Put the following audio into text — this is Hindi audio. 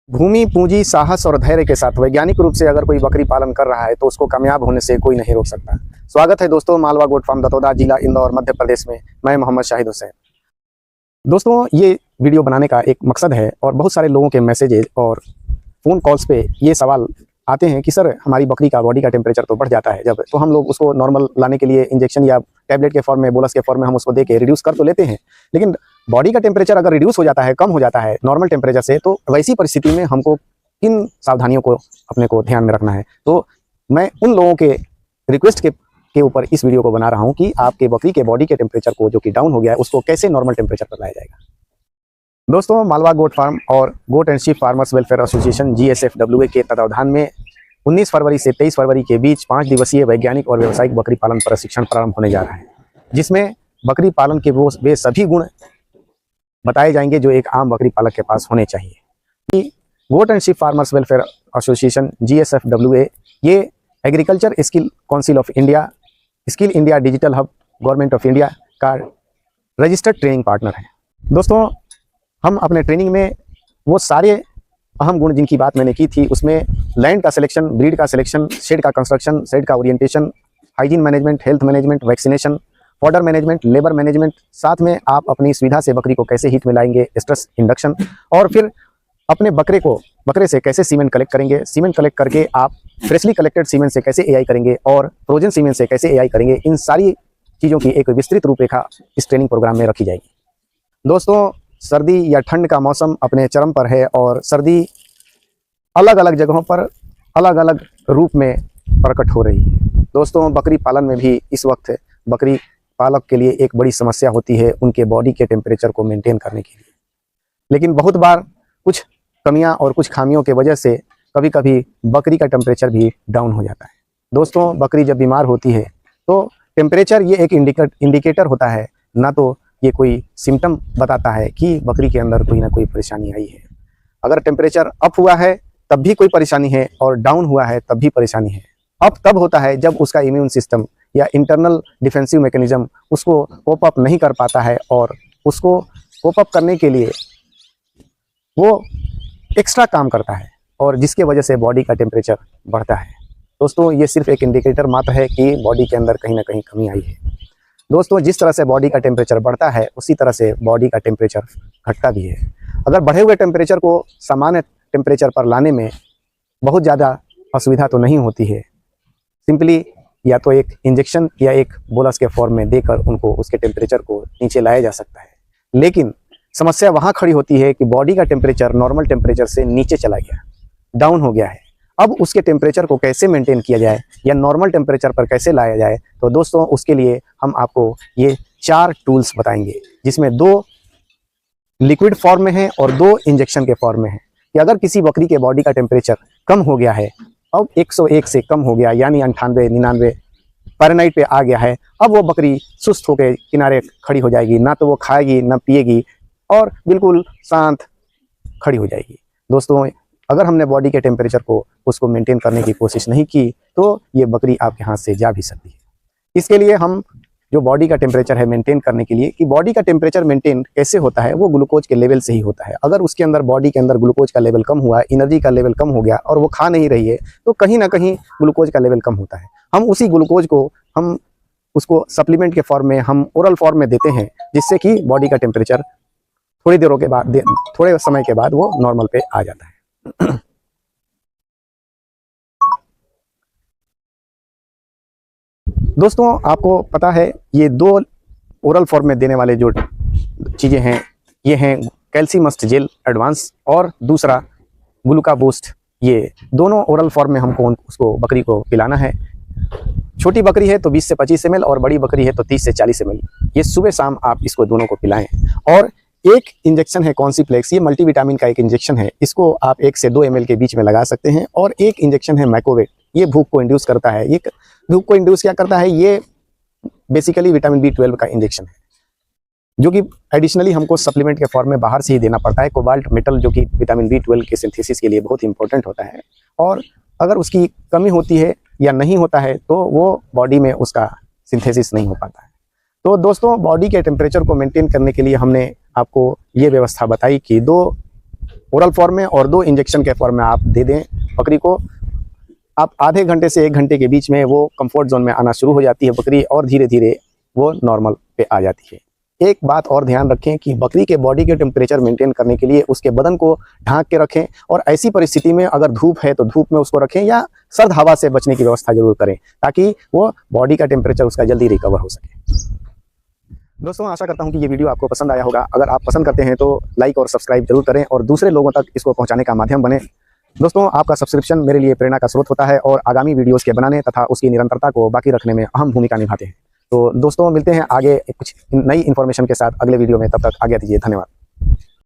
भूमि, पूंजी, साहस और धैर्य के साथ वैज्ञानिक रूप से अगर कोई बकरी पालन कर रहा है तो उसको कामयाब होने से कोई नहीं रोक सकता। स्वागत है दोस्तों मालवा गोट फार्म दतौदा जिला इंदौर मध्य प्रदेश में। मैं मोहम्मद शाहिद हुसैन। दोस्तों ये वीडियो बनाने का एक मकसद है और बहुत सारे लोगों के मैसेजेज और फ़ोन कॉल्स पे ये सवाल आते हैं कि सर हमारी बकरी का बॉडी का टेम्परेचर तो बढ़ जाता है जब, तो हम लोग उसको नॉर्मल लाने के लिए इंजेक्शन या टैबलेट के फॉर्म में, बोलस के फॉर्म में हम उसको दे के रिड्यूस कर तो लेते हैं, लेकिन बॉडी का टेम्परेचर अगर रिड्यूस हो जाता है, कम हो जाता है नॉर्मल टेम्परेचर से, तो वैसी परिस्थिति में हमको किन सावधानियों को अपने को ध्यान में रखना है। तो मैं उन लोगों के रिक्वेस्ट के ऊपर इस वीडियो को बना रहा हूँ कि आपके बकरी के बॉडी के टेम्परेचर को जो कि डाउन हो गया है उसको कैसे नॉर्मल टेम्परेचर पर लाया जाएगा। दोस्तों मालवा गोट फार्म और goat and sheep farmers welfare association GSFWA के तत्वावधान में 19 फरवरी से 23 फरवरी के बीच 5 दिवसीय वैज्ञानिक और व्यावसायिक बकरी पालन प्रशिक्षण प्रारंभ होने जा रहा है, जिसमें बकरी पालन के वे सभी गुण बताए जाएंगे जो एक आम बकरी पालक के पास होने चाहिए। Goat and sheep farmers welfare association GSFWA ये agriculture skill council of India, skill India digital hub, government of India का रजिस्टर्ड ट्रेनिंग पार्टनर है। दोस्तों हम अपने ट्रेनिंग में वो सारे अहम गुण जिनकी बात मैंने की थी उसमें लैंड का सिलेक्शन, ब्रीड का सिलेक्शन, शेड का कंस्ट्रक्शन, शेड का orientation, hygiene management, health management, vaccination, fodder management, labour management, साथ में आप अपनी सुविधा से बकरी को कैसे हीट में लाएंगे, स्ट्रेस इंडक्शन, और फिर अपने बकरे से कैसे सीमेंट कलेक्ट करेंगे, सीमेंट कलेक्ट करके आप फ्रेशली कलेक्टेड सीमेंट से कैसे AI करेंगे और फ्रोजन सीमेंट से कैसे AI करेंगे, इन सारी चीज़ों की एक विस्तृत रूपरेखा इस ट्रेनिंग प्रोग्राम में रखी जाएगी। दोस्तों सर्दी या ठंड का मौसम अपने चरम पर है और सर्दी अलग अलग जगहों पर अलग अलग रूप में प्रकट हो रही है। दोस्तों बकरी पालन में भी इस वक्त बकरी पालक के लिए एक बड़ी समस्या होती है उनके बॉडी के टेम्परेचर को मेंटेन करने के लिए, लेकिन बहुत बार कुछ कमियां और कुछ खामियों के वजह से कभी कभी बकरी का टेम्परेचर भी डाउन हो जाता है। दोस्तों बकरी जब बीमार होती है तो टेम्परेचर ये एक इंडिकेटर होता है, ना तो ये कोई सिम्टम बताता है कि बकरी के अंदर कोई ना कोई परेशानी आई है। अगर टेम्परेचर अप हुआ है तब भी कोई परेशानी है और डाउन हुआ है तब भी परेशानी है। अप तब होता है जब उसका इम्यून सिस्टम या इंटरनल डिफेंसिव मैकेनिज्म उसको कोप अप नहीं कर पाता है और उसको कोप अप करने के लिए वो एक्स्ट्रा काम करता है और जिसके वजह से बॉडी का टेम्परेचर बढ़ता है। दोस्तों ये सिर्फ एक इंडिकेटर मात्र है कि बॉडी के अंदर कहीं ना कहीं कमी आई है। दोस्तों जिस तरह से बॉडी का टेम्परेचर बढ़ता है उसी तरह से बॉडी का टेम्परेचर घटता भी है। अगर बढ़े हुए टेम्परेचर को सामान्य टेम्परेचर पर लाने में बहुत ज़्यादा असुविधा तो नहीं होती है, सिंपली या तो एक इंजेक्शन या एक बोलस के फॉर्म में देकर उनको उसके टेम्परेचर को नीचे लाया जा सकता है। लेकिन समस्या वहाँ खड़ी होती है कि बॉडी का टेम्परेचर नॉर्मल टेम्परेचर से नीचे चला गया, डाउन हो गया है। अब उसके टेम्परेचर को कैसे मेंटेन किया जाए या नॉर्मल टेम्परेचर पर कैसे लाया जाए, तो दोस्तों उसके लिए हम आपको ये 4 टूल्स बताएंगे, जिसमें 2 लिक्विड फॉर्म में है और 2 इंजेक्शन के फॉर्म में है। कि अगर किसी बकरी के बॉडी का टेम्परेचर कम हो गया है, अब 101 से कम हो गया यानी 98-99 फ़ारेनहाइट पे आ गया है, अब वो बकरी सुस्त होकर किनारे खड़ी हो जाएगी, ना तो वो खाएगी ना पिएगी और बिल्कुल शांत खड़ी हो जाएगी। दोस्तों अगर हमने बॉडी के टेम्परेचर को उसको मेंटेन करने की कोशिश नहीं की तो ये बकरी आपके हाथ से जा भी सकती है। इसके लिए हम जो बॉडी का टेम्परेचर है मेंटेन करने के लिए, कि बॉडी का टेम्परेचर मेंटेन कैसे होता है, वो ग्लूकोज के लेवल से ही होता है। अगर उसके अंदर बॉडी के अंदर ग्लूकोज का लेवल कम हुआ, एनर्जी का लेवल कम हो गया और वो खा नहीं रही है, तो कहीं ना कहीं ग्लूकोज का लेवल कम होता है। हम उसी ग्लूकोज को हम उसको सप्लीमेंट के फॉर्म में, हम ओरल फॉर्म में देते हैं, जिससे कि बॉडी का टेम्परेचर थोड़े समय के बाद वो नॉर्मल पे आ जाता है। दोस्तों आपको पता है ये 2 ओरल फॉर्म में देने वाले जो चीज़ें हैं, ये हैं कैल्सीमस्ट जेल एडवांस और दूसरा ग्लूका बूस्ट। ये दोनों ओरल फॉर्म में हमको उसको बकरी को पिलाना है। छोटी बकरी है तो 20 से 25 ml और बड़ी बकरी है तो 30 से 40 ml। ये सुबह शाम आप इसको दोनों को पिलाएं। और एक इंजेक्शन है कॉन्सीप्लेक्स, ये मल्टीविटामिन का एक इंजेक्शन है, इसको आप 1 से 2 ml के बीच में लगा सकते हैं। और एक इंजेक्शन है मैकोवेट, ये भूख को इंड्यूस करता है। ये भूख को इंड्यूस क्या करता है, ये बेसिकली विटामिन B12 का इंजेक्शन है, जो कि एडिशनली हमको सप्लीमेंट के फॉर्म में बाहर से ही देना पड़ता है। कोबाल्ट मेटल जो कि विटामिन B12 के सिंथेसिस के लिए बहुत इंपॉर्टेंट होता है, और अगर उसकी कमी होती है या नहीं होता है तो वो बॉडी में उसका सिंथेसिस नहीं हो पाता है। तो दोस्तों बॉडी के टेम्परेचर को मेंटेन करने के लिए हमने आपको ये व्यवस्था बताई कि 2 ओरल फॉर्म में और 2 इंजेक्शन के फॉर्म में आप दे दें बकरी को। आप आधे घंटे से 1 घंटे के बीच में वो कंफर्ट जोन में आना शुरू हो जाती है बकरी, और धीरे धीरे वो नॉर्मल पे आ जाती है। एक बात और ध्यान रखें कि बकरी के बॉडी के टेम्परेचर मेंटेन करने के लिए उसके बदन को ढांक के रखें, और ऐसी परिस्थिति में अगर धूप है तो धूप में उसको रखें, या सर्द हवा से बचने की व्यवस्था जरूर करें, ताकि वो बॉडी का टेम्परेचर उसका जल्दी रिकवर हो सके। दोस्तों, आशा करता हूं कि ये वीडियो आपको पसंद आया होगा। अगर आप पसंद करते हैं तो लाइक और सब्सक्राइब जरूर करें और दूसरे लोगों तक इसको पहुंचाने का माध्यम बने। दोस्तों, आपका सब्सक्रिप्शन मेरे लिए प्रेरणा का स्रोत होता है और आगामी वीडियोस के बनाने तथा उसकी निरंतरता को बाकी रखने में अहम भूमिका निभाते हैं। तो दोस्तों, मिलते हैं आगे कुछ नई इन्फॉर्मेशन के साथ अगले वीडियो में। तब तक आज्ञा दीजिए। धन्यवाद।